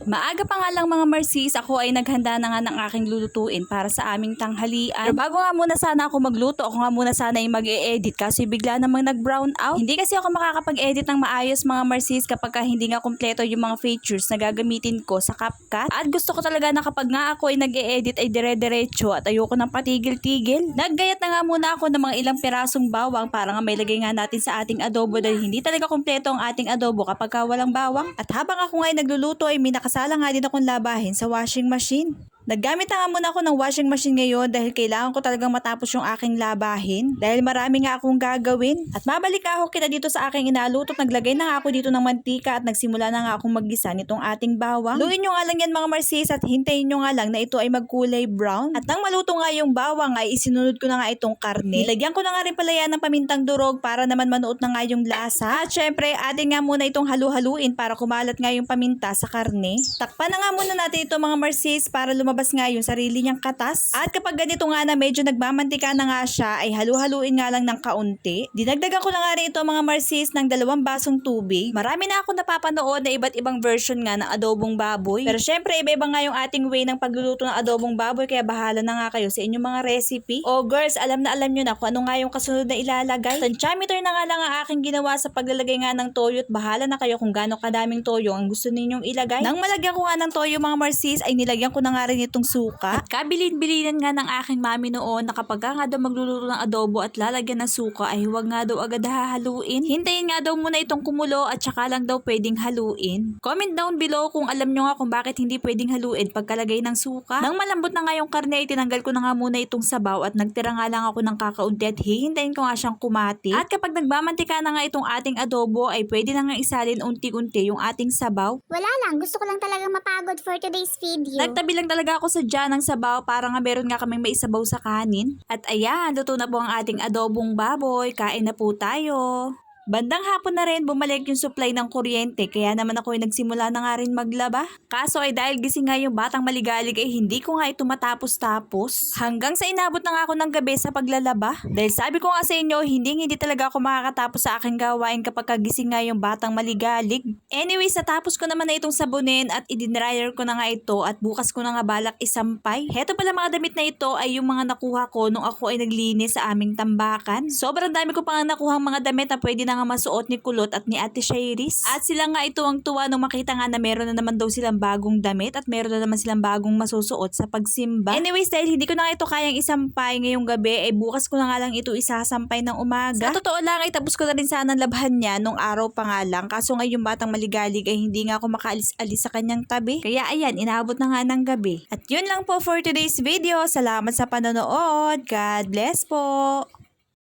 Maaga pa nga lang mga Marcis, ako ay naghanda na nga ng aking lulutuin para sa aming tanghalian. Pero bago nga muna sana ako magluto, ako nga muna sana ay mag-e-edit kasi bigla namang nag-brown out. Hindi kasi ako makakapag-edit ng maayos mga Marcis kapag hindi nga kumpleto yung mga features na gagamitin ko sa CapCut. At gusto ko talaga na kapag nga ako ay nag-e-edit ay dire-diretso at ayoko ng patigil-tigil. Naggayat na nga muna ako ng mga ilang pirasong bawang para nga may lagay nga natin sa ating adobo dahil hindi talaga kumpleto ang ating adobo kapag walang bawang. At habang ako nga ay nagluluto ay minakasala nga din akong labahin sa washing machine. Naggamit na nga muna ako ng washing machine ngayon dahil kailangan ko talagang matapos yung aking labahin dahil marami nga akong gagawin. At mabalik ako kita dito sa aking inaluto at naglagay na nga ako dito ng mantika at nagsimula na nga akong maggisa nitong ating bawang. Luin nyo nga lang yan mga Marcis at hintayin nyo nga lang na ito ay magkulay brown. At nang maluto nga yung bawang ay isinunod ko na nga itong karne. Nilagyan ko na nga rin pala yan ng pamintang durog para naman manuot na nga yung lasa. At syempre atin nga muna itong halu-haluin para kumalat nga yung paminta sa karne. Takpan na nga muna natin ito mga Marcis para lumabas nga yung sarili niyang katas. At kapag ganito nga na medyo nagmamantika na nga siya ay halu-haluin nga lang ng kaunti. Dinagdagan ko na nga rin ito mga Marcis ng 2 basong tubig. Marami na ako napapanood na iba't ibang version nga ng adobong baboy. Pero syempre iba-iba nga yung ating way ng pagluluto ng adobong baboy kaya bahala na nga kayo sa inyong mga recipe. O girls, alam nyo na kung ano nga yung kasunod na ilalagay. Tansyameter na nga lang ang aking ginawa sa paglalagay nga ng toyo at bahala na kayo kung gaano kadaming toyo ang gusto ninyong ilagay. Nang malagyan ko nga ng toyo mga Marcis ay nilagyan ko na nga rin itong suka. At kabilin-bilinan nga ng aking mami noon na kapag nga daw magluluto ng adobo at lalagyan ng suka ay huwag nga daw agad hahaluin. Hintayin nga daw muna itong kumulo at saka lang daw pwedeng haluin. Comment down below kung alam nyo nga kung bakit hindi pwedeng haluin pagkalagay ng suka. Nang malambot na nga yung karne ay tinanggal ko na nga muna itong sabaw at nagtira nga lang ako ng kakaunti at hihintayin ko nga siyang kumati. At kapag nagmamantika na nga itong ating adobo ay pwede na nga isalin unti-unti yung ating sabaw. Wala lang, gusto ko lang talaga mapagod for today's video. Nagtabi lang talaga ako sa dyan ng sabaw para nga meron nga kaming maisabaw sa kanin. At ayan, luto na po ang ating adobong baboy. Kain na po tayo. Bandang hapon na rin bumalik yung supply ng kuryente kaya naman ako ay nagsimula na nga rin maglaba. Kaso ay dahil gising nga yung batang maligalig ay hindi ko nga ito matapos-tapos. Hanggang sa inabot na nga ako ng gabi sa paglalaba. Dahil sabi ko nga sa inyo hindi talaga ako makakatapos sa aking gawain kapag kagising nga yung batang maligalig. Anyways, natapos ko naman na itong sabunin at i-dryer ko na nga ito at bukas ko na nga balak isampay. Heto pala mga damit na ito ay yung mga nakuha ko nung ako ay naglinis sa aming tambakan. Sobrang dami ko pa nga nakuhang mga damit na pwede na nga masuot ni Kulot at ni Ate Shairis. At sila nga ito ang tuwa nung makita nga na meron na naman daw silang bagong damit at meron na naman silang bagong masusuot sa pagsimba. Anyways, dahil hindi ko na nga ito kayang isampay ngayong gabi, ay bukas ko na nga lang ito isasampay ng umaga. Sa totoo lang ay tapos ko na rin sana labhan niya nung araw pa nga lang. Kaso nga yung batang maligalig ay hindi nga ako makaalis-alis sa kanyang tabi. Kaya ayan, inaabot na nga ng gabi. At yun lang po for today's video. Salamat sa panonood. God bless po!